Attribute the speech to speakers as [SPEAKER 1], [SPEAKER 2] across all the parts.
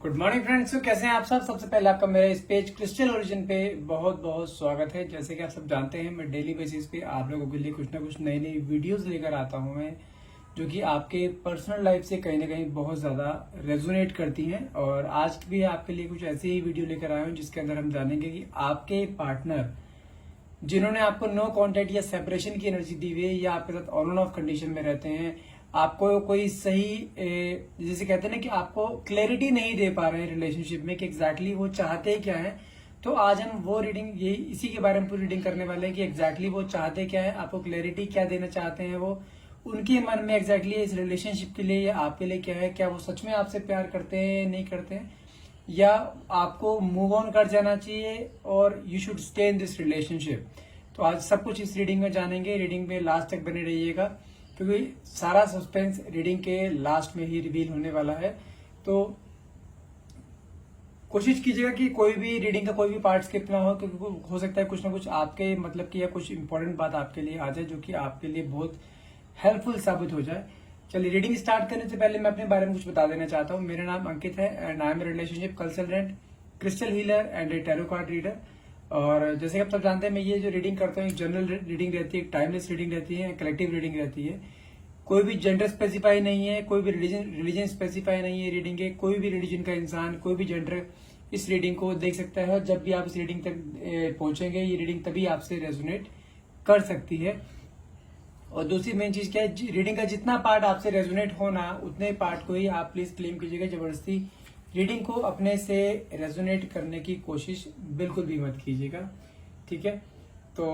[SPEAKER 1] Good morning friends. तो कैसे हैं आप सब। सबसे पहले आपका मेरे इस पेज क्रिस्टल ओरिजिन पे बहुत बहुत स्वागत है। जैसे कि आप सब जानते हैं, मैं डेली बेसिस पे आप लोगों के लिए कुछ ना कुछ नई नई वीडियोस लेकर आता हूं मैं, जो कि आपके पर्सनल लाइफ से कहीं ना कहीं बहुत ज्यादा रेजोनेट करती हैं। और आज भी आपके लिए कुछ ऐसी ही वीडियो लेकर आया हूं जिसके अंदर हम जानेंगे कि आपके पार्टनर जिन्होंने आपको नो कांटेक्ट या सेपरेशन की एनर्जी दी हुई है या आपके साथ ऑन एंड ऑफ कंडीशन में रहते हैं, आपको कोई सही जैसे कहते हैं ना कि आपको क्लैरिटी नहीं दे पा रहे हैं रिलेशनशिप में कि एग्जैक्टली वो चाहते क्या है। तो आज हम वो रीडिंग यही इसी के बारे में पूरी रीडिंग करने वाले हैं कि एग्जैक्टली वो चाहते क्या है, आपको क्लैरिटी क्या देना चाहते हैं, वो उनके मन में एग्जैक्टली इस रिलेशनशिप के लिए या आपके लिए क्या है, क्या वो सच में आपसे प्यार करते हैं नहीं करते हैं, या आपको मूव ऑन कर जाना चाहिए और you should stay in this relationship. तो आज सब कुछ इस रीडिंग में जानेंगे। रीडिंग में लास्ट तक बने रहिएगा क्योंकि सारा सस्पेंस रीडिंग के लास्ट में ही रिवील होने वाला है। तो कोशिश कीजिएगा कि कोई भी रीडिंग का कोई भी पार्ट स्किप ना हो, क्योंकि हो सकता है कुछ ना कुछ आपके मतलब की या कुछ इंपॉर्टेंट बात आपके लिए आ जाए जो कि आपके लिए बहुत हेल्पफुल साबित हो जाए। चलिए, रीडिंग स्टार्ट करने से पहले मैं अपने बारे में कुछ बता देना चाहता हूँ। मेरा नाम अंकित है and I am relationship consultant, crystal healer and A tarot card reader. और जैसे आप सब जानते हैं, मैं ये जो रीडिंग करता हूँ एक जनरल रीडिंग रहती है, एक टाइमलेस रीडिंग रहती है, कलेक्टिव रीडिंग रहती है। कोई भी जेंडर स्पेसिफाई नहीं है, कोई भी रिलीजन स्पेसिफाई नहीं है रीडिंग के। कोई भी रिलीजन का इंसान, कोई भी जेंडर इस रीडिंग को देख सकता है। और जब भी आप इस रीडिंग तक पहुंचेंगे, ये रीडिंग तभी आपसे रेजोनेट कर सकती है। और दूसरी मेन चीज क्या है, रीडिंग का जितना पार्ट आपसे रेजोनेट होना उतने पार्ट को ही आप प्लीज क्लेम कीजिएगा। जबरदस्ती रीडिंग को अपने से रेजोनेट करने की कोशिश बिल्कुल भी मत कीजिएगा, ठीक है। तो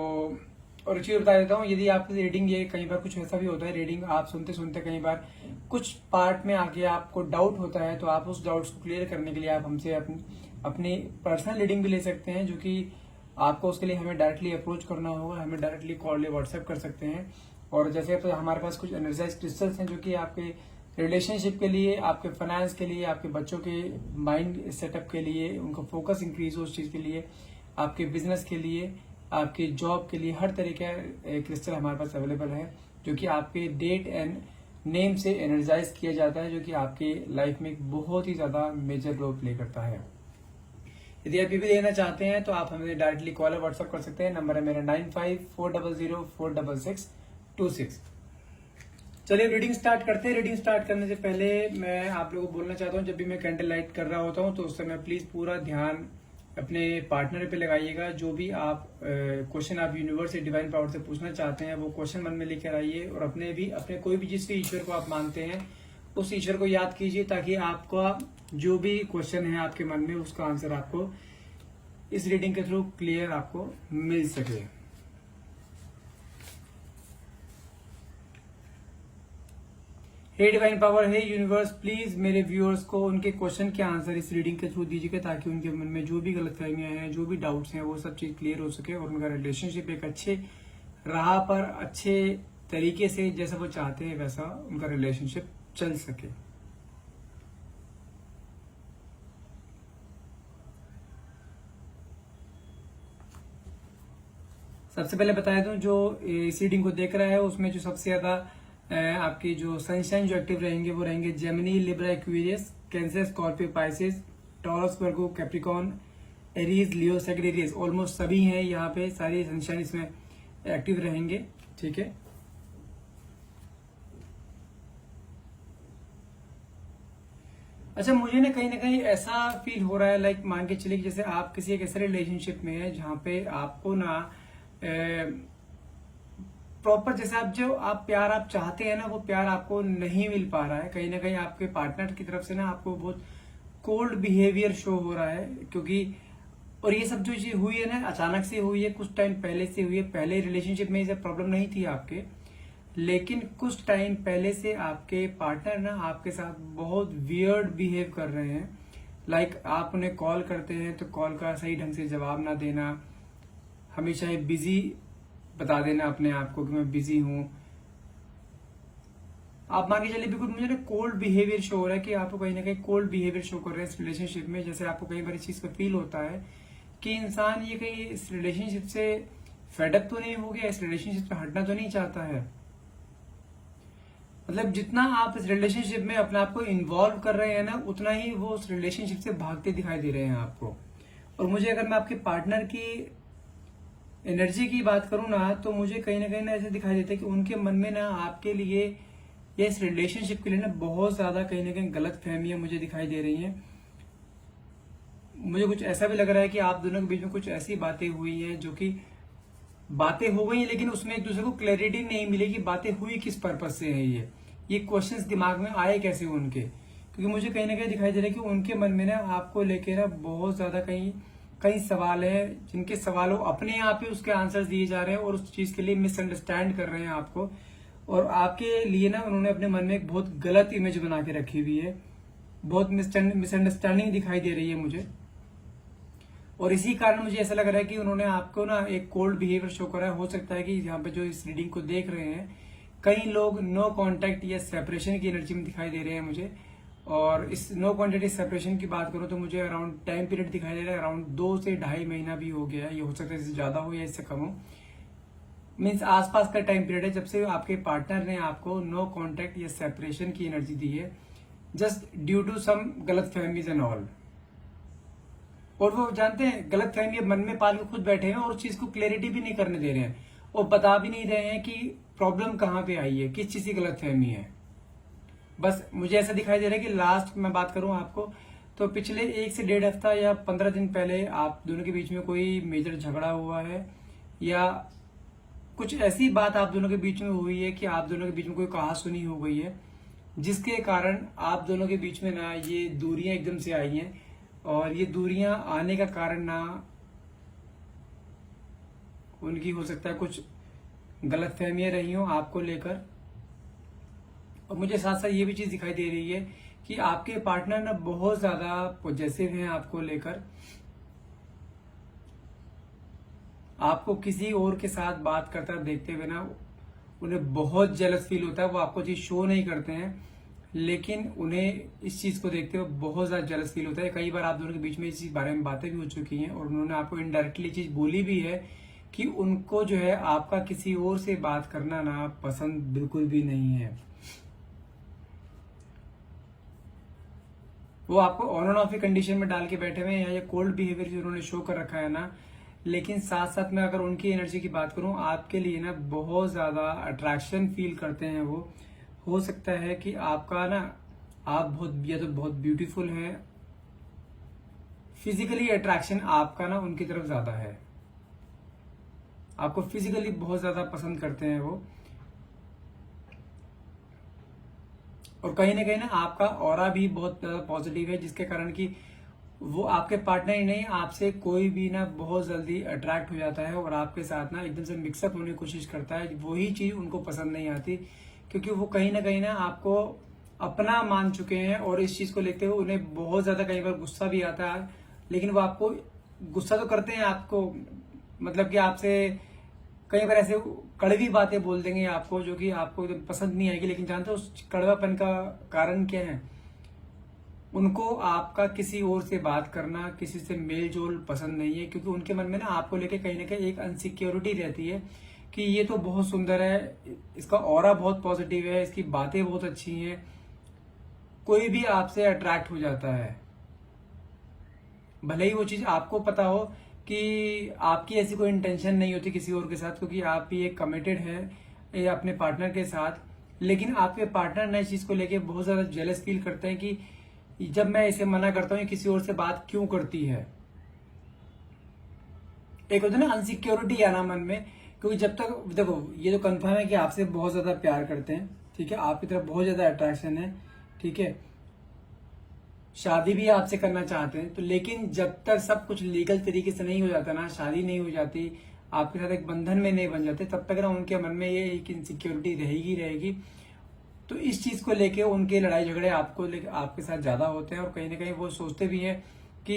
[SPEAKER 1] और एक चीज बता देता हूँ, यदि आपकी रीडिंग ये कई बार कुछ ऐसा भी होता है, रीडिंग आप सुनते सुनते कई बार कुछ पार्ट में आके आपको डाउट होता है, तो आप उस डाउट्स को क्लियर करने के लिए आप हमसे अपनी पर्सनल रीडिंग भी ले सकते हैं, जो कि आपको उसके लिए हमें डायरेक्टली अप्रोच करना होगा। हमें डायरेक्टली कॉल या व्हाट्सएप कर सकते हैं। और जैसे हमारे पास कुछ एनर्जाइज क्रिस्टल्स हैं जो कि आपके रिलेशनशिप के लिए, आपके फाइनेंस के लिए, आपके बच्चों के माइंड सेटअप के लिए, उनका फोकस इंक्रीज हो उस चीज के लिए, आपके बिजनेस के लिए, आपके जॉब के लिए, हर तरह का क्रिस्टल हमारे पास अवेलेबल है, जो कि आपके डेट एंड नेम से एनर्जाइज किया जाता है, जो कि आपके लाइफ में एक बहुत ही ज्यादा मेजर रोल प्ले करता है। यदि आप ये भी लेना चाहते हैं तो आप हमें डायरेक्टली कॉल या व्हाट्सएप कर सकते हैं। नंबर है मेरा 9540046626। चलिए रीडिंग स्टार्ट करते हैं। रीडिंग स्टार्ट करने से पहले मैं आप लोगों को बोलना चाहता हूँ, जब भी मैं कैंडल लाइट कर रहा होता हूँ तो उस समय प्लीज पूरा ध्यान अपने पार्टनर पे लगाइएगा। जो भी आप क्वेश्चन आप यूनिवर्स से, डिवाइन पावर से पूछना चाहते हैं, वो क्वेश्चन मन में लेकर आइए। और अपने कोई भी जिस भी ईश्वर को आप मानते हैं उस ईश्वर को याद कीजिए, ताकि आपका जो भी क्वेश्चन है आपके मन में, उसका आंसर आपको इस रीडिंग के थ्रू क्लियर आपको मिल सके। हे डिवाइन पावर, हे यूनिवर्स, प्लीज मेरे व्यूअर्स को उनके क्वेश्चन के आंसर इस रीडिंग के थ्रू दीजिएगा, ताकि उनके मन में जो भी गलतफहमियां हैं, जो भी डाउट्स हैं, वो सब चीज क्लियर हो सके और उनका रिलेशनशिप एक अच्छे राह पर, अच्छे तरीके से, जैसा वो चाहते हैं वैसा उनका रिलेशनशिप चल सके। सबसे पहले बता दूं, जो इस रीडिंग को देख रहा है उसमें जो सबसे ज्यादा आपकी जो सनशाइन जो एक्टिव रहेंगे वो रहेंगे Gemini, Libra, Aquarius, Cancer, Scorpio, Pisces, Taurus, Virgo, Capricorn, Aries, Leo, Sagittarius. Almost सभी हैं यहाँ पे, सारी सनशाइन इसमें एक्टिव रहेंगे, ठीक है। अच्छा, मुझे ना कहीं ऐसा फील हो रहा है, लाइक मान के चलिए जैसे आप किसी एक ऐसे रिलेशनशिप में है जहां पे आपको ना प्रॉपर जैसे आप प्यार आप चाहते हैं ना, वो प्यार आपको नहीं मिल पा रहा है। कहीं ना कहीं आपके पार्टनर की तरफ से ना आपको बहुत कोल्ड बिहेवियर शो हो रहा है, क्योंकि और ये सब जो चीज हुई है ना अचानक से हुई है, कुछ टाइम पहले से हुई है। पहले रिलेशनशिप में ये सब प्रॉब्लम नहीं थी आपके, लेकिन कुछ टाइम पहले से आपके पार्टनर ना आपके साथ बहुत वियर्ड बिहेव कर रहे हैं। लाइक आप उन्हें कॉल करते हैं तो कॉल का सही ढंग से जवाब ना देना, हमेशा ही बिजी बता देना अपने आप को कि मैं बिजी हूं। आप मान के चलिए बिल्कुल मुझे ना कोल्ड बिहेवियर शो हो रहा है कि आपको कहीं ना कहीं कोल्ड बिहेवियर शो कर रहे हैं इस रिलेशनशिप में। जैसे आपको कई बार इस चीज का फील होता है कि इंसान ये कहीं इस रिलेशनशिप से फेडअप तो नहीं हो गया, इस रिलेशनशिप से हटना तो नहीं चाहता है। मतलब जितना आप इस रिलेशनशिप में अपने आप को इन्वॉल्व कर रहे हैं ना, उतना ही वो उस रिलेशनशिप से भागते दिखाई दे रहे हैं आपको। और मुझे अगर मैं आपके पार्टनर की एनर्जी की बात करूं ना, तो मुझे कहीं ना ऐसे दिखाई देता है कि उनके मन में ना आपके लिए या इस रिलेशनशिप के लिए ना बहुत ज्यादा कहीं ना कहीं गलत फहमियां मुझे दिखाई दे रही हैं। मुझे कुछ ऐसा भी लग रहा है कि आप दोनों के बीच में कुछ ऐसी बातें हुई हैं जो कि बातें हो गई, लेकिन उसमें एक दूसरे को क्लैरिटी नहीं मिली कि बातें हुई किस पर्पज से है। ये क्वेश्चंस दिमाग में आए कैसे उनके, क्योंकि मुझे कहीं ना कहीं दिखाई दे रहा है कि उनके मन में ना आपको लेकर ना बहुत ज्यादा कहीं कई सवाल है, जिनके सवालों अपने आप ही उसके आंसर्स दिए जा रहे हैं और उस चीज के लिए मिसअंडरस्टैंड कर रहे हैं आपको। और आपके लिए ना उन्होंने अपने मन में एक बहुत गलत इमेज बना के रखी हुई है, बहुत मिसअंडरस्टैंडिंग दिखाई दे रही है मुझे। और इसी कारण मुझे ऐसा लग रहा है कि उन्होंने आपको ना एक कोल्ड बिहेवियर शो करा है। हो सकता है कि यहाँ पे जो इस रीडिंग को देख रहे हैं, कई लोग नो कांटेक्ट या सेपरेशन की एनर्जी में दिखाई दे रहे हैं मुझे। और इस नो कांटेक्ट सेपरेशन की बात करूं तो मुझे अराउंड टाइम पीरियड दिखाई दे रहा है, अराउंड 2 से 2.5 महीना भी हो गया है। ये हो सकता है इससे ज्यादा हो या इससे कम हो, मीन्स आसपास का टाइम पीरियड है जब से आपके पार्टनर ने आपको नो कांटेक्ट या सेपरेशन की एनर्जी दी है, जस्ट ड्यू टू सम गलत फहमीज एंड ऑल। और वो जानते हैं गलत फहमी मन में पाल के खुद बैठे हैं और उस चीज को क्लैरिटी भी नहीं करने दे रहे हैं और बता भी नहीं रहे हैं कि प्रॉब्लम कहाँ पे आई है, किस चीज की गलत फहमी है। बस मुझे ऐसा दिखाई दे रहा है कि लास्ट मैं बात करूं आपको तो पिछले 1 से 1.5 हफ्ता या 15 दिन पहले आप दोनों के बीच में कोई मेजर झगड़ा हुआ है, या कुछ ऐसी बात आप दोनों के बीच में हुई है कि आप दोनों के बीच में कोई कहा सुनी हो गई है, जिसके कारण आप दोनों के बीच में ना ये दूरियां एकदम से आई हैं। और ये दूरियां आने का कारण ना उनकी हो सकता है कुछ गलत फहमियां रही हो आपको लेकर। और मुझे साथ साथ ये भी चीज दिखाई दे रही है कि आपके पार्टनर ना बहुत ज्यादा पॉजेसिव हैं आपको लेकर। आपको किसी और के साथ बात करता देखते हुए ना उन्हें बहुत जेलस फील होता है। वो आपको चीज शो नहीं करते हैं, लेकिन उन्हें इस चीज को देखते हुए बहुत ज्यादा जेलस फील होता है। कई बार आप दोनों के बीच में इस बारे में बातें भी हो चुकी हैं और उन्होंने आपको इनडायरेक्टली चीज बोली भी है कि उनको जो है आपका किसी और से बात करना ना पसंद बिल्कुल भी नहीं है। वो आपको ऑन एंड ऑफ की कंडीशन में डाल के बैठे हुए हैं, या ये कोल्ड बिहेवियर जो उन्होंने शो कर रखा है ना। लेकिन साथ साथ में अगर उनकी एनर्जी की बात करूं, आपके लिए ना बहुत ज्यादा अट्रैक्शन फील करते हैं वो। हो सकता है कि आपका ना आप बहुत या तो बहुत ब्यूटीफुल हैं, फिजिकली अट्रैक्शन आपका ना उनकी तरफ ज्यादा है, आपको फिजिकली बहुत ज्यादा पसंद करते हैं वो। और कहीं ना कहीं ना आपका ऑरा भी बहुत ज्यादा पॉजिटिव है, जिसके कारण कि वो आपके पार्टनर ही नहीं आपसे कोई भी ना बहुत जल्दी अट्रैक्ट हो जाता है और आपके साथ ना एकदम से मिक्सअप होने की कोशिश करता है। वही चीज उनको पसंद नहीं आती, क्योंकि वो कहीं ना आपको अपना मान चुके हैं और इस चीज को लेते हुए उन्हें बहुत ज्यादा कई बार गुस्सा भी आता है। लेकिन वो आपको गुस्सा तो करते हैं आपको, मतलब कि आपसे कई बार ऐसे कड़वी बातें बोल देंगे आपको जो कि आपको एकदम पसंद नहीं आएगी। लेकिन जानते हो उस कड़वापन का कारण क्या है? उनको आपका किसी और से बात करना, किसी से मेल जोल पसंद नहीं है, क्योंकि उनके मन में ना आपको लेके कहीं ना कहीं एक अनसिक्योरिटी रहती है कि ये तो बहुत सुंदर है, इसका ऑरा बहुत पॉजिटिव है, इसकी बातें बहुत अच्छी हैं, कोई भी आपसे अट्रैक्ट हो जाता है। भले ही वो चीज आपको पता हो कि आपकी ऐसी कोई इंटेंशन नहीं होती किसी और के साथ, क्योंकि आप भी एक कमिटेड है अपने पार्टनर के साथ। लेकिन आपके पार्टनर ने इस चीज को लेके बहुत ज्यादा जेलस फील करते हैं कि जब मैं इसे मना करता हूँ किसी और से बात क्यों करती है। एक होता है ना अनसिक्योरिटी आना मन में, क्योंकि जब तक देखो ये तो कंफर्म है कि आपसे बहुत ज्यादा प्यार करते हैं, ठीक है, आपकी तरफ बहुत ज्यादा अट्रैक्शन है, ठीक है, शादी भी आपसे करना चाहते हैं। तो लेकिन जब तक सब कुछ लीगल तरीके से नहीं हो जाता ना, शादी नहीं हो जाती, आपके साथ एक बंधन में नहीं बन जाते, तब तक ना उनके मन में ये एक इनसिक्योरिटी रहेगी। तो इस चीज को लेके उनके लड़ाई झगड़े आपको लेके आपके साथ ज्यादा होते हैं। और कहीं ना कहीं वो सोचते भी हैं कि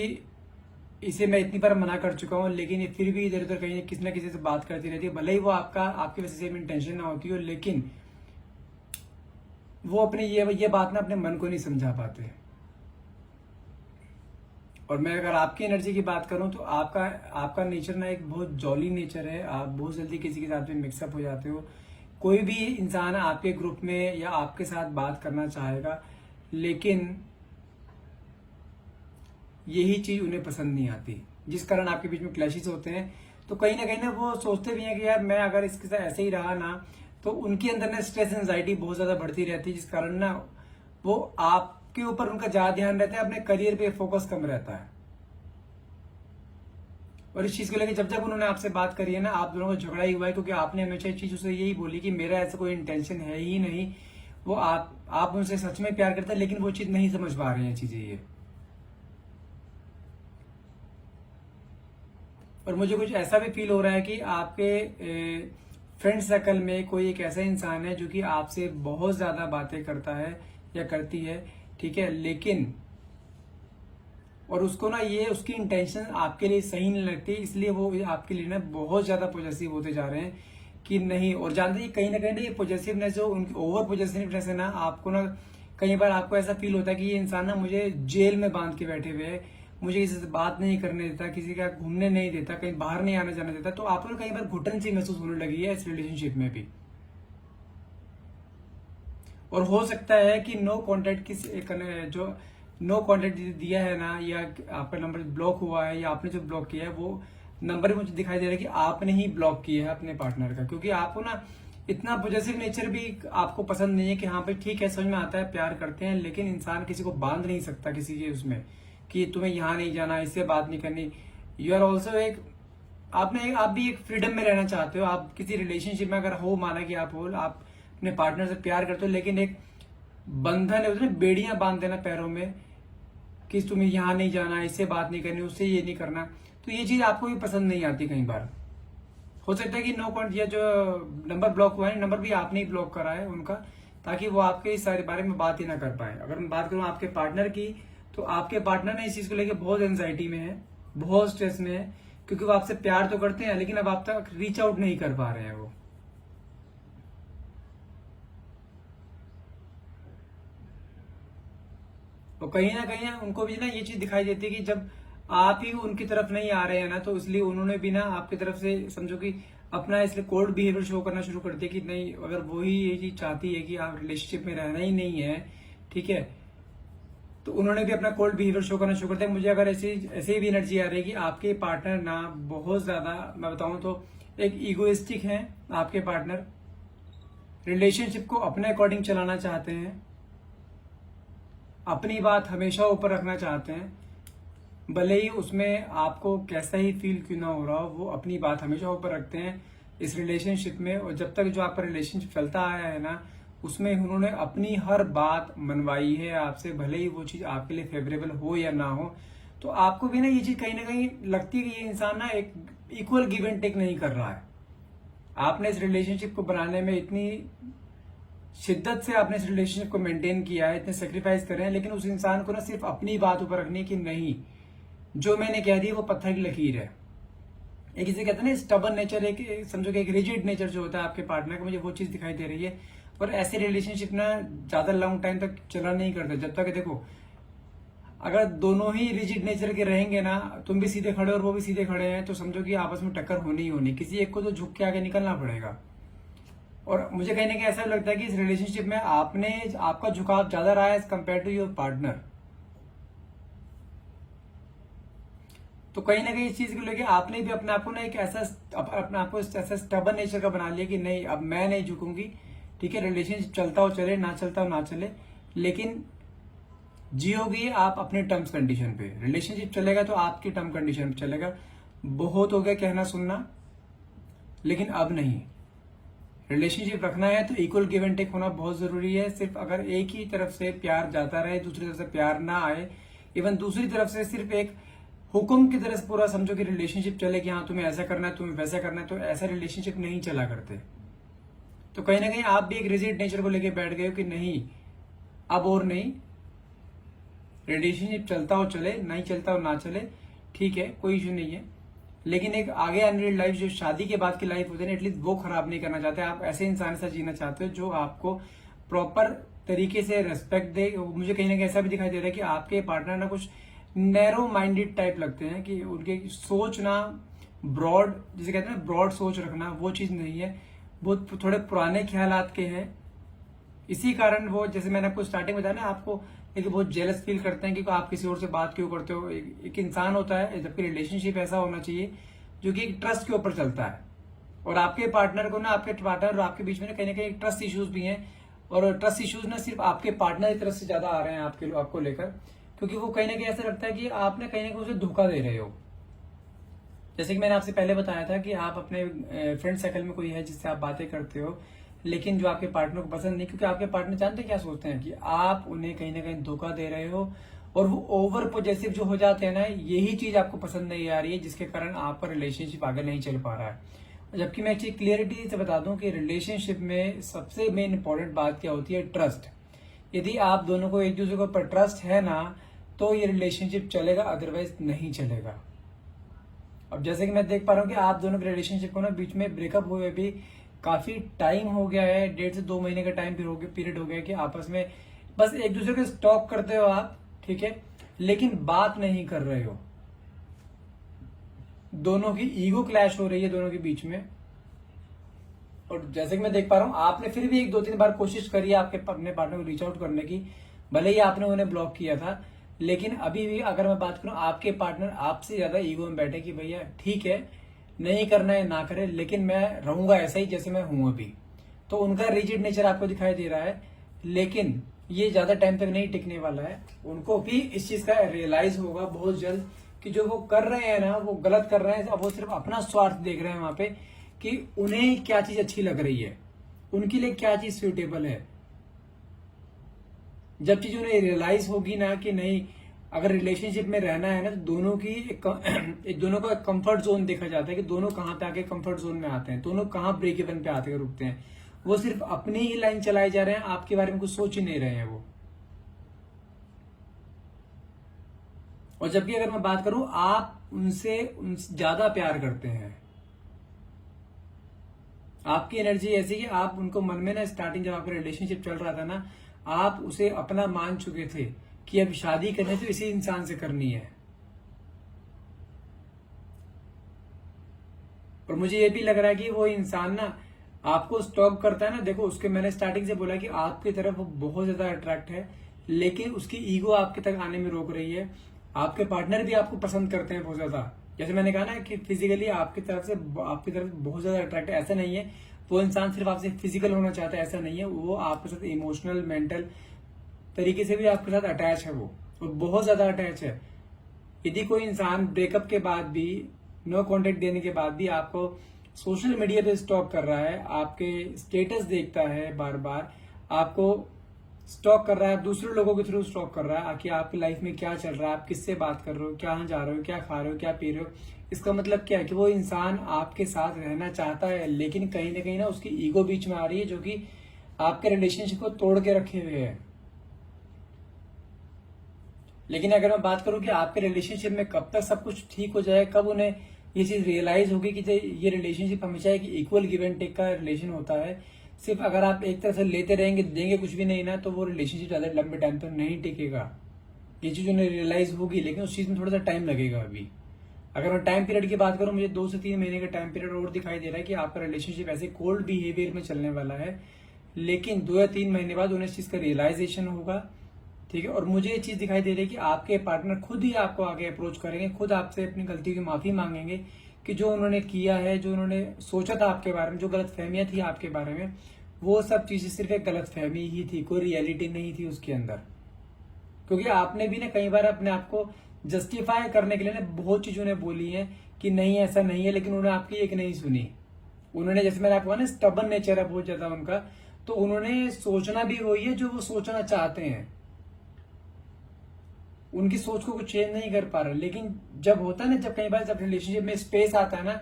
[SPEAKER 1] इसे मैं इतनी बार मना कर चुका हूँ, लेकिन ये फिर भी इधर उधर कहीं किसी ना किसी से बात करती रहती है। भले ही वो आपकी वजह से इंटेंशन ना होती हो, लेकिन वो अपने ये बात ना अपने मन को नहीं समझा पाते। और मैं अगर आपकी एनर्जी की बात करूं तो आपका नेचर ना एक बहुत जॉली नेचर है। आप बहुत जल्दी किसी के साथ में मिक्सअप हो जाते हो, कोई भी इंसान आपके ग्रुप में या आपके साथ बात करना चाहेगा, लेकिन यही चीज उन्हें पसंद नहीं आती, जिस कारण आपके बीच में क्लैशेस होते हैं। तो कहीं ना वो सोचते भी हैं कि यार मैं अगर इसके साथ ऐसे ही रहा ना, तो उनके अंदर ना स्ट्रेस एंजाइटी बहुत ज्यादा बढ़ती रहती है, जिस कारण ना वो आपके ऊपर उनका ज्यादा ध्यान रहता है, अपने करियर पे फोकस कम रहता है। और इस चीज को लेकर जब जब उन्होंने आपसे बात करी है ना, आप दोनों को झगड़ा ही हुआ है, क्योंकि आपने हमेशा इस चीज उसे यही बोली कि मेरा ऐसा कोई इंटेंशन है ही नहीं। वो आप उनसे सच में प्यार करते हैं, लेकिन वो चीज नहीं समझ पा रहे हैं चीजें ये। और मुझे कुछ ऐसा भी फील हो रहा है कि आपके फ्रेंड सर्कल में कोई एक ऐसा इंसान है जो कि आपसे बहुत ज्यादा बातें करता है या करती है, ठीक है, लेकिन और उसको ना ये उसकी इंटेंशन आपके लिए सही नहीं लगती, इसलिए वो आपके लिए ना बहुत ज्यादा पॉजिटिव होते जा रहे हैं कि नहीं। और जानते हैं कहीं ना ये पॉजिटिवनेस जो उनकी ओवर पॉजिटिवनेस है ना, आपको ना कई बार आपको ऐसा फील होता है कि ये इंसान ना मुझे जेल में बांध के बैठे हुए है, मुझे किसी से बात नहीं करने देता, किसी का घूमने नहीं देता, कहीं बाहर नहीं आने जाने देता। तो आपको कई बार घुटन सी महसूस होने लगी है इस रिलेशनशिप में भी। और हो सकता है कि नो कॉन्टेक्ट जो नो कॉन्टेक्ट दिया है ना, या आपका नंबर ब्लॉक हुआ है, या आपने जो ब्लॉक किया है वो नंबर मुझे दिखाई दे रहा है कि आपने ही ब्लॉक किया है अपने पार्टनर का। क्योंकि आपको ना इतना पॉजिटिव नेचर भी आपको पसंद नहीं है कि हाँ भाई ठीक है, समझ में आता है, प्यार करते हैं, लेकिन इंसान किसी को बांध नहीं सकता किसी के उसमें कि तुम्हें यहाँ नहीं जाना, इससे बात नहीं करनी। यू आर ऑल्सो आप भी एक फ्रीडम में रहना चाहते हो। आप किसी रिलेशनशिप में अगर हो, माना कि आप अपने पार्टनर से प्यार करते हो, लेकिन एक बंधन है उसमें, बेड़ियां बांध देना पैरों में कि तुम्हें यहाँ नहीं जाना, इससे बात नहीं करनी, उससे ये नहीं करना, तो ये चीज आपको भी पसंद नहीं आती। कई बार हो सकता है कि नो कॉन्टेक्ट, या जो नंबर ब्लॉक हुआ है, नंबर भी आपने ही ब्लॉक करा है उनका, ताकि वो आपके इस सारे बारे में बात ही ना कर पाए। अगर मैं बात करूं आपके पार्टनर की, तो आपके पार्टनर ने इस चीज को लेकर बहुत एंजाइटी में है, बहुत स्ट्रेस में है, क्योंकि वो आपसे प्यार तो करते हैं, लेकिन अब आप तक रीच आउट नहीं कर पा रहे हैं वो। तो कहीं ना कहीं उनको भी ना ये चीज दिखाई देती है कि जब आप ही उनकी तरफ नहीं आ रहे हैं ना, तो इसलिए उन्होंने भी ना आपकी तरफ से समझो कि अपना इसलिए कोल्ड बिहेवियर शो करना शुरू कर दिया कि नहीं, अगर वही ये चीज चाहती है कि आप रिलेशनशिप में रहना ही नहीं है, ठीक है, तो उन्होंने भी अपना कोल्ड बिहेवियर शो करना शुरू कर दिया। मुझे अगर ऐसे भी एनर्जी आ रही है कि आपके पार्टनर ना बहुत ज्यादा, मैं बताऊं तो एक ईगोइस्टिक है आपके पार्टनर, रिलेशनशिप को अपने अकॉर्डिंग चलाना चाहते हैं, अपनी बात हमेशा ऊपर रखना चाहते हैं, भले ही उसमें आपको कैसा ही फील क्यों ना हो रहा हो, वो अपनी बात हमेशा ऊपर रखते हैं इस रिलेशनशिप में। और जब तक जो आपका रिलेशनशिप चलता आया है ना, उसमें उन्होंने अपनी हर बात मनवाई है आपसे, भले ही वो चीज आपके लिए फेवरेबल हो या ना हो। तो आपको भी ना ये चीज कहीं ना कहीं लगती है कि ये इंसान ना एक इक्वल गिव एंड टेक नहीं कर रहा है। आपने इस रिलेशनशिप को बनाने में इतनी शिद्दत से आपने इस रिलेशनशिप को मेंटेन किया है, इतने सेक्रीफाइस कर रहे हैं, लेकिन उस इंसान को ना सिर्फ अपनी बात ऊपर रखनी है कि नहीं, जो मैंने कह दी वो पत्थर की लकीर है। एक इसे कहते हैं ना स्टबन नेचर, एक समझो कि एक रिजिड नेचर जो होता है आपके पार्टनर का, मुझे वो चीज दिखाई दे रही है। और ऐसे रिलेशनशिप ना ज्यादा लॉन्ग टाइम तक चला नहीं करते, जब तक देखो अगर दोनों ही रिजिड नेचर के रहेंगे ना, तुम भी सीधे खड़े और वो भी सीधे खड़े हैं, तो समझो कि आपस में टक्कर होनी ही होनी, किसी एक को तो झुक के आगे निकलना पड़ेगा। और मुझे कहीं ना कहीं ऐसा लगता है कि इस रिलेशनशिप में आपका झुकाव ज्यादा रहा है as compared to your partner. तो कहीं ना कहीं इस चीज को लेके आपने भी अपने आप को ना एक ऐसा अपने आप को ऐसा स्टबन नेचर का बना लिया कि नहीं, अब मैं नहीं झुकूंगी, ठीक है, रिलेशनशिप चलता हो चले, ना चलता हो ना चले, लेकिन जियोगी आप अपने टर्म्स कंडीशन पे। रिलेशनशिप चलेगा तो आपकी टर्म कंडीशन पे चलेगा। बहुत हो गया कहना सुनना, लेकिन अब नहीं। रिलेशनशिप रखना है तो इक्वल गिव एंड टेक होना बहुत जरूरी है। सिर्फ अगर एक ही तरफ से प्यार जाता रहे, दूसरी तरफ से प्यार ना आए, इवन दूसरी तरफ से सिर्फ एक हुक्म की तरह से पूरा समझो कि रिलेशनशिप चले कि हाँ तुम्हें ऐसा करना है, तुम्हें वैसा करना है, तो ऐसा रिलेशनशिप नहीं चला करते। तो कहीं ना कहीं आप भी एक रिजिड नेचर को लेके बैठ गए हो कि नहीं, अब और नहीं, रिलेशनशिप चलता हो चले, नहीं चलता हो ना चले, ठीक है, कोई इश्यू नहीं है, लेकिन एक आगे आने वाली लाइफ जो शादी के बाद की लाइफ होती है ना, एटलीस्ट वो खराब नहीं करना चाहते। आप ऐसे इंसान के साथ जीना चाहते हो जो आपको प्रॉपर तरीके से रेस्पेक्ट दे। मुझे कहीं ना कहीं ऐसा भी दिखाई दे रहा है कि आपके पार्टनर ना कुछ नैरो माइंडेड टाइप लगते हैं, कि उनकी सोच ना ब्रॉड, जिसे कहते हैं ना ब्रॉड सोच रखना, वो चीज नहीं है। बहुत थोड़े पुराने ख्यालात के हैं। इसी कारण वो, जैसे मैंने आपको स्टार्टिंग में बताया ना, आपको एक बहुत जेलस फील करते हैं कि आप किसी और से बात क्यों करते हो। एक इंसान होता है, जबकि रिलेशनशिप ऐसा होना चाहिए जो कि एक ट्रस्ट के ऊपर चलता है। और आपके पार्टनर को ना, आपके पार्टनर और आपके बीच में कहीं ना कहीं ट्रस्ट इश्यूज भी हैं। और ट्रस्ट इश्यूज ना सिर्फ आपके पार्टनर की तरफ से ज्यादा आ रहे हैं आपको लेकर, क्योंकि वो कहीं ना कहीं ऐसा लगता है कि आप ना कहीं ना कहीं उसे धोखा दे रहे हो। जैसे कि मैंने आपसे पहले बताया था कि आप अपने फ्रेंड सर्कल में कोई है जिससे आप बातें करते हो, लेकिन जो आपके पार्टनर को पसंद नहीं, क्योंकि आपके पार्टनर जानते हैं क्या सोचते हैं कि आप उन्हें कहीं ना कहीं धोखा दे रहे हो। और वो ओवर पॉजेसिव जो हो जाते हैं ना, यही चीज आपको पसंद नहीं आ रही है, जिसके कारण आपका रिलेशनशिप आगे नहीं चल पा रहा है। जबकि मैं एक चीज क्लियरिटी से बता दूं कि रिलेशनशिप में सबसे मेन इंपॉर्टेंट बात क्या होती है, ट्रस्ट। यदि आप दोनों को एक दूसरे के ऊपर ट्रस्ट है ना, तो ये रिलेशनशिप चलेगा, अदरवाइज नहीं चलेगा। अब जैसे कि मैं देख पा रहा हूँ कि आप दोनों के रिलेशनशिप को ना बीच में ब्रेकअप हुए भी काफी टाइम हो गया है, 1.5 से 2 महीने का टाइम पीरियड हो गया कि आपस में बस एक दूसरे को स्टॉक करते हो आप, ठीक है, लेकिन बात नहीं कर रहे हो। दोनों की ईगो क्लैश हो रही है दोनों के बीच में। और जैसे कि मैं देख पा रहा हूं, आपने फिर भी 1-2-3 बार कोशिश करी है आपके अपने पार्टनर को रीच आउट करने की, भले ही आपने उन्हें ब्लॉक किया था, लेकिन अभी भी अगर मैं बात करूं, आपके पार्टनर आपसे ज्यादा ईगो में बैठे कि भैया ठीक है, नहीं करना है ना करे, लेकिन मैं रहूंगा ऐसा ही जैसे मैं हूं अभी। तो उनका रिजिड नेचर आपको दिखाई दे रहा है, लेकिन ये ज्यादा टाइम तक नहीं टिकने वाला है। उनको भी इस चीज का रियलाइज होगा बहुत जल्द कि जो वो कर रहे हैं ना, वो गलत कर रहे हैं। अब वो सिर्फ अपना स्वार्थ देख रहे हैं वहां पे कि उन्हें क्या चीज अच्छी लग रही है, उनके लिए क्या चीज सुटेबल है। जब चीज उन्हें रियलाइज होगी ना कि नहीं, अगर रिलेशनशिप में रहना है ना, तो दोनों की दोनों का कंफर्ट जोन देखा जाता है कि दोनों कहां पे आके कंफर्ट जोन में आते हैं, दोनों कहां ब्रेक इवन पे आते हैं, रुकते हैं। वो सिर्फ अपनी ही लाइन चलाए जा रहे हैं, आपके बारे में कुछ सोच ही नहीं रहे हैं वो। और जबकि अगर मैं बात करूं, आप उनसे ज्यादा प्यार करते हैं। आपकी एनर्जी ऐसी कि आप उनको मन में ना, स्टार्टिंग जब आपका रिलेशनशिप चल रहा था ना, आप उसे अपना मान चुके थे कि अब शादी करने तो इसी इंसान से करनी है। और मुझे ये भी लग रहा है कि वो इंसान ना आपको स्टॉक करता है ना। देखो, उसके मैंने स्टार्टिंग से बोला कि आपकी तरफ वो बहुत ज्यादा अट्रैक्ट है, लेकिन उसकी ईगो आपके तक आने में रोक रही है। आपके पार्टनर भी आपको पसंद करते हैं बहुत ज्यादा, जैसे मैंने कहा ना कि फिजिकली आपकी तरफ बहुत ज्यादा अट्रैक्ट है। ऐसा नहीं है वो इंसान सिर्फ आपसे फिजिकल होना चाहता है, ऐसा नहीं है। वो आपके साथ इमोशनल, मेंटल तरीके से भी आपके साथ अटैच है, वो और बहुत ज्यादा अटैच है। यदि कोई इंसान ब्रेकअप के बाद भी, नो कॉन्टेक्ट देने के बाद भी आपको सोशल मीडिया पे स्टॉक कर रहा है, आपके स्टेटस देखता है बार बार, आपको स्टॉक कर रहा है, दूसरे लोगों के थ्रू स्टॉक कर रहा है कि आपकी लाइफ में क्या चल रहा है, आप किससे बात कर रहे हो, कहाँ जा रहे हो, क्या खा रहे हो, क्या पी रहे हो। इसका मतलब क्या है कि वो इंसान आपके साथ रहना चाहता है, लेकिन कहीं ना उसकी ईगो बीच में आ रही है, जो कि आपके रिलेशनशिप को तोड़ के रखे हुए है। लेकिन अगर मैं बात करूं कि आपके रिलेशनशिप में कब तक सब कुछ ठीक हो जाए, कब उन्हें ये चीज रियलाइज होगी कि ये रिलेशनशिप हमेशा एक इक्वल गिव एंड टेक का रिलेशन होता है। सिर्फ अगर आप एक तरफ से लेते रहेंगे, देंगे कुछ भी नहीं ना, तो वो रिलेशनशिप ज्यादा लंबे टाइम तक नहीं टिकेगा। ये चीज उन्हें रियलाइज होगी, लेकिन उस चीज में थोड़ा सा टाइम लगेगा अभी। अगर मैं टाइम पीरियड की बात करूं, मुझे 2 से 3 महीने का टाइम पीरियड और दिखाई दे रहा है कि आपका रिलेशनशिप ऐसे कोल्ड बिहेवियर में चलने वाला है। लेकिन 2 या 3 महीने बाद उन्हें इस चीज का रियलाइजेशन होगा, ठीक है। और मुझे ये चीज दिखाई दे रही है कि आपके पार्टनर खुद ही आपको आगे अप्रोच करेंगे, खुद आपसे अपनी गलती की माफी मांगेंगे कि जो उन्होंने किया है, जो उन्होंने सोचा था आपके बारे में, जो गलत फहमियां थी आपके बारे में, वो सब चीजें सिर्फ एक गलत फहमी ही थी, कोई रियलिटी नहीं थी उसके अंदर। क्योंकि आपने भी ना कई बार अपने आप को जस्टिफाई करने के लिए ना बहुत चीजों ने बोली है कि नहीं ऐसा नहीं है, लेकिन उन्होंने आपकी एक नहीं सुनी। उन्होंने, जैसे मैंने आपको कहा ना, स्टबन नेचर है बहुत ज्यादा उनका, तो उन्होंने सोचना भी वही है जो वो सोचना चाहते हैं। उनकी सोच को कुछ चेंज नहीं कर पा रहे। लेकिन जब होता है ना, जब कई बार जब रिलेशनशिप में स्पेस आता है ना,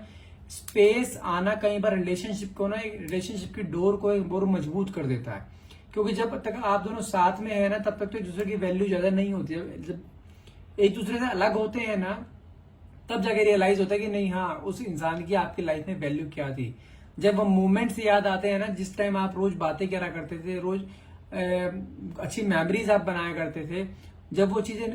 [SPEAKER 1] स्पेस आना कई बार रिलेशनशिप को ना, रिलेशनशिप की डोर को एक और मजबूत कर देता है। क्योंकि जब तक आप दोनों साथ में है ना, तब तक तो एक दूसरे की वैल्यू ज्यादा नहीं होती है। जब एक दूसरे से अलग होते हैं ना, तब जाके रियलाइज होता है कि नहीं, हाँ, उस इंसान की आपकी लाइफ में वैल्यू क्या थी। जब हम मोमेंट्स याद आते हैं ना, जिस टाइम आप रोज बातें करा करते थे, रोज अच्छी मेमोरीज आप बनाया करते थे, जब वो चीजें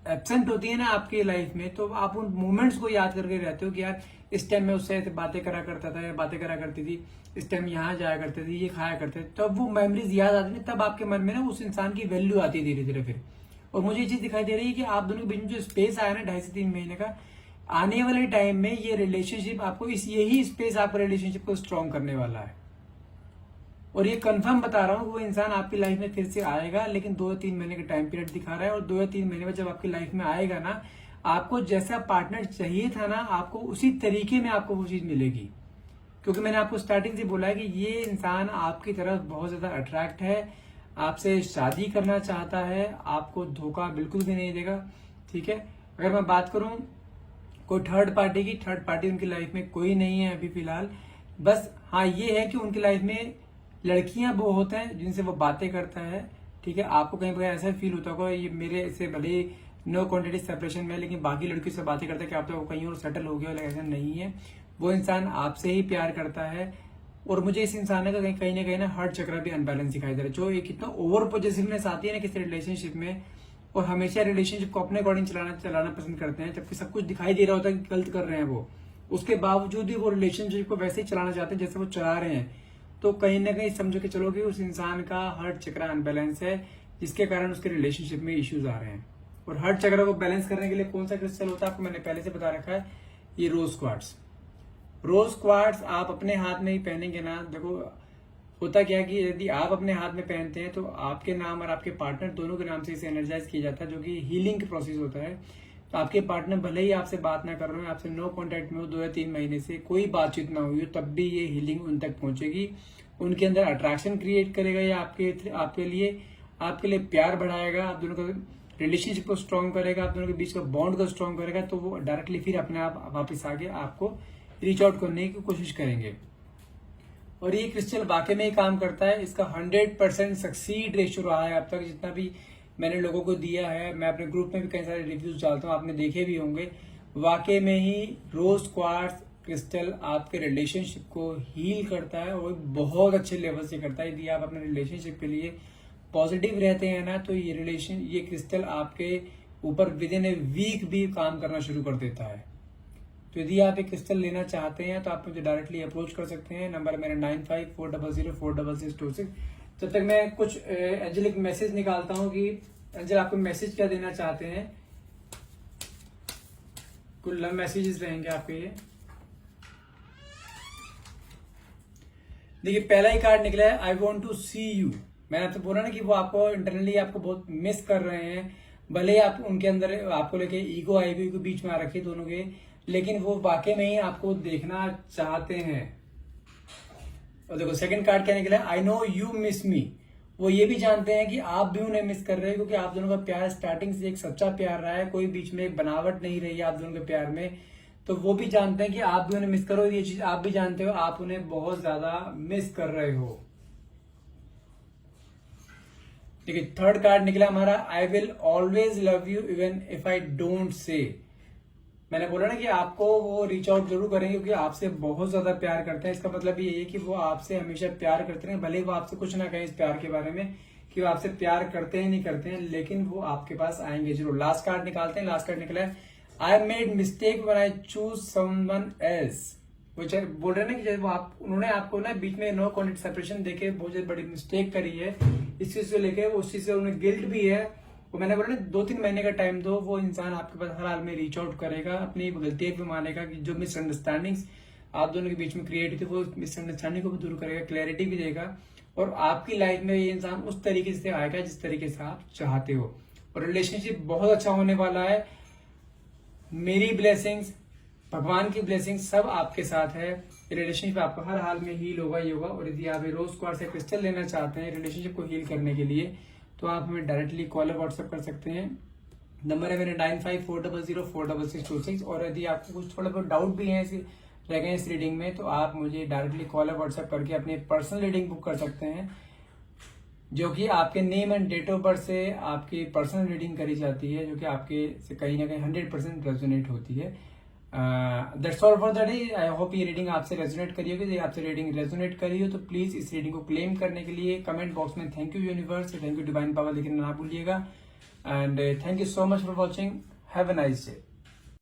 [SPEAKER 1] एब्सेंट होती है ना आपकी लाइफ में, तो आप उन मोमेंट्स को याद करके रहते हो कि यार इस टाइम मैं उससे बातें करा करता था या बातें करा करती थी, इस टाइम यहाँ जाया करते थे, ये खाया करते थे, तब वो मेमोरीज याद आती है, तब आपके मन में ना उस इंसान की वैल्यू आती है धीरे धीरे फिर। और मुझे ये चीज दिखाई दे रही है कि आप दोनों के बीच में जो स्पेस आया ना 2.5 से 3 महीने का, आने वाले टाइम में ये रिलेशनशिप आपको यही स्पेस आपके रिलेशनशिप को स्ट्रॉन्ग करने वाला है। और ये कंफर्म बता रहा हूँ, वो इंसान आपकी लाइफ में फिर से आएगा, लेकिन 2 या 3 महीने का टाइम पीरियड दिखा रहा है। और 2 या 3 महीने में जब आपकी लाइफ में आएगा ना, आपको जैसा पार्टनर चाहिए था ना, आपको उसी तरीके में आपको वो चीज मिलेगी। क्योंकि मैंने आपको स्टार्टिंग से बोला है कि ये इंसान आपकी तरफ बहुत ज्यादा अट्रैक्ट है, आपसे शादी करना चाहता है, आपको धोखा बिल्कुल भी नहीं देगा। ठीक है, अगर मैं बात करूं कोई थर्ड पार्टी की, थर्ड पार्टी उनकी लाइफ में कोई नहीं है अभी फिलहाल। बस हाँ ये है कि उनकी लाइफ में लड़कियां वो होते हैं जिनसे वो बातें करता है। ठीक है, आपको कहीं पर ऐसा फील होता होगा ये मेरे से भले नो क्वांटिटी सेपरेशन में, लेकिन बाकी लड़कियों से बातें करता है कि आप तो कहीं और सेटल हो गया, लेकिन ऐसा नहीं है। वो इंसान आपसे ही प्यार करता है। और मुझे इस इंसान का कहीं ना हर्ट चक्र भी अनबैलेंस दिखाई दे रहा है। जो एक इतना ओवर पॉजिटिवनेस आती है ना किसी रिलेशनशिप में, और हमेशा रिलेशनशिप को अपने अकॉर्डिंग चलाना पसंद करते हैं, जबकि सब कुछ दिखाई दे रहा होता है कि गलत कर रहे हैं वो, उसके बावजूद भी वो रिलेशनशिप को वैसे ही चलाना चाहते हैं जैसे वो चला रहे हैं। तो कहीं ना कहीं समझो कि चलो कि उस इंसान का हर्ट चक्र अनबैलेंस है, जिसके कारण उसके रिलेशनशिप में इश्यूज आ रहे हैं। और हर्ट चक्र को बैलेंस करने के लिए कौन सा क्रिस्टल होता है आपको मैंने पहले से बता रखा है, ये रोज क्वार्ट्स। रोज क्वार्ट्स आप अपने हाथ में ही पहनेंगे ना, देखो होता क्या है कि यदि आप अपने हाथ में पहनते हैं तो आपके नाम और आपके पार्टनर दोनों के नाम से इसे एनर्जाइज किया जाता है, जो कि हीलिंग का प्रोसेस होता है। तो आपके पार्टनर भले ही आपसे बात ना कर रहे हो, आपसे नो कांटेक्ट में हो, 2 या 3 महीने से कोई बातचीत ना हुई हो, तब भी ये हीलिंग उन तक पहुंचेगी। उनके अंदर अट्रैक्शन क्रिएट करेगा, या आपके लिए प्यार बढ़ाएगा, आप दोनों का रिलेशनशिप को स्ट्रॉन्ग करेगा, आप दोनों के बीच का बॉन्ड को स्ट्रॉन्ग करेगा। तो वो डायरेक्टली फिर अपने आप वापस आके आपको रीच आउट करने की कोशिश करेंगे। और ये क्रिस्टल वाकई में ही काम करता है। इसका 100% सक्सीड रेशियो रहा है अब तक, जितना भी मैंने लोगों को दिया है। मैं अपने ग्रुप में भी कई सारे रिव्यूज डालता हूँ, आपने देखे भी होंगे। वाकई में ही रोज क्वार्ट्ज क्रिस्टल आपके रिलेशनशिप को हील करता है, और बहुत अच्छे लेवल से करता है। यदि आप अपने रिलेशनशिप के लिए पॉजिटिव रहते हैं ना, तो ये क्रिस्टल आपके ऊपर विद इन ए वीक भी काम करना शुरू कर देता है। तो यदि आप एक क्रिस्टल लेना चाहते हैं तो आप मुझे डायरेक्टली अप्रोच कर सकते हैं। नंबर मेरा 95400466। जब तक मैं कुछ एंजलिक मैसेज निकालता हूं कि एंजल आपको मैसेज क्या देना चाहते हैं। कुछ लव मैसेजेस रहेंगे आपके ये। देखिए पहला ही कार्ड निकला है, I want to see you. मैंने आपसे बोला ना कि वो आपको इंटरनली आपको बहुत मिस कर रहे हैं। भले आप उनके अंदर आपको लेके ईगो आई हुई बीच में आ रखी दोनों के, लेकिन वो वाकई में ही आपको देखना चाहते हैं। और देखो सेकंड कार्ड क्या निकला है, आई नो यू मिस मी। वो ये भी जानते हैं कि आप भी उन्हें मिस कर रहे हैं, क्योंकि आप दोनों का प्यार स्टार्टिंग से एक सच्चा प्यार रहा है, कोई बीच में एक बनावट नहीं रही है आप दोनों के प्यार में। तो वो भी जानते हैं कि आप भी उन्हें मिस करो, ये चीज आप भी जानते हो आप उन्हें बहुत ज्यादा मिस कर रहे हो। देखिए थर्ड कार्ड निकला हमारा, I will always love you even if I don't say. मैंने बोला ना कि आपको वो रीच आउट जरूर करेंगे, क्योंकि आपसे बहुत ज्यादा प्यार करते हैं। इसका मतलब ये है कि वो आपसे हमेशा प्यार करते हैं, भले ही वो आपसे कुछ ना कहें इस प्यार के बारे में कि वो आपसे प्यार करते हैं नहीं करते हैं, लेकिन वो आपके पास आएंगे जरूर। लास्ट कार्ड निकालते हैं। लास्ट कार्ड निकला है, I made mistake when I choose someone else. वो बोल रहे हैं ना कि जब उन्होंने आपको ना बीच में नो कॉन्टेक्ट सेपरेशन देके बहुत बड़ी मिस्टेक करी है, इस चीज को लेके उस चीज से उन्हें गिल्ट भी है। वो मैंने बोला ना 2-3 महीने का टाइम दो, वो इंसान आपके पास हर हाल में रीच आउट करेगा, अपनी गलतियां भी मानेगा, कि जो मिसअंडरस्टैंडिंग्स आप दोनों के बीच में क्रिएट थी वो मिसअंडरस्टैंडिंग को भी दूर करेगा, क्लैरिटी भी देगा। और आपकी लाइफ में ये इंसान उस तरीके से आएगा जिस तरीके से आप चाहते हो। और रिलेशनशिप बहुत अच्छा होने वाला है। मेरी ब्लेसिंग्स, भगवान की ब्लेसिंग्स सब आपके साथ है। रिलेशनशिप आपका हर हाल में हील होगा ही होगा। और यदि आप रोज क्वार्ट्ज से क्रिस्टल लेना चाहते हैं रिलेशनशिप को हील करने के लिए, तो आप हमें डायरेक्टली कॉल और व्हाट्सएप कर सकते हैं। नंबर है मेरे 9540046626। और यदि आपको कुछ थोड़ा बहुत डाउट भी है रह गए इस रीडिंग में, तो आप मुझे डायरेक्टली कॉल और व्हाट्सएप करके अपनी पर्सनल रीडिंग बुक कर सकते हैं, जो कि आपके name and date of birth से आपकी पर्सनल रीडिंग करी जाती है, जो कि आपके से कहीं ना कहीं 100% रेजोनेट होती है। That's all for the day. I hope ये रीडिंग आपसे रेजोनेट करी होगी। यदि आपसे रीडिंग रेजोनेट करी हो तो प्लीज इस रीडिंग को क्लेम करने के लिए कमेंट बॉक्स में thank you universe, thank you divine power लिखना ना भूलिएगा। And thank you so much for watching. Have a nice day.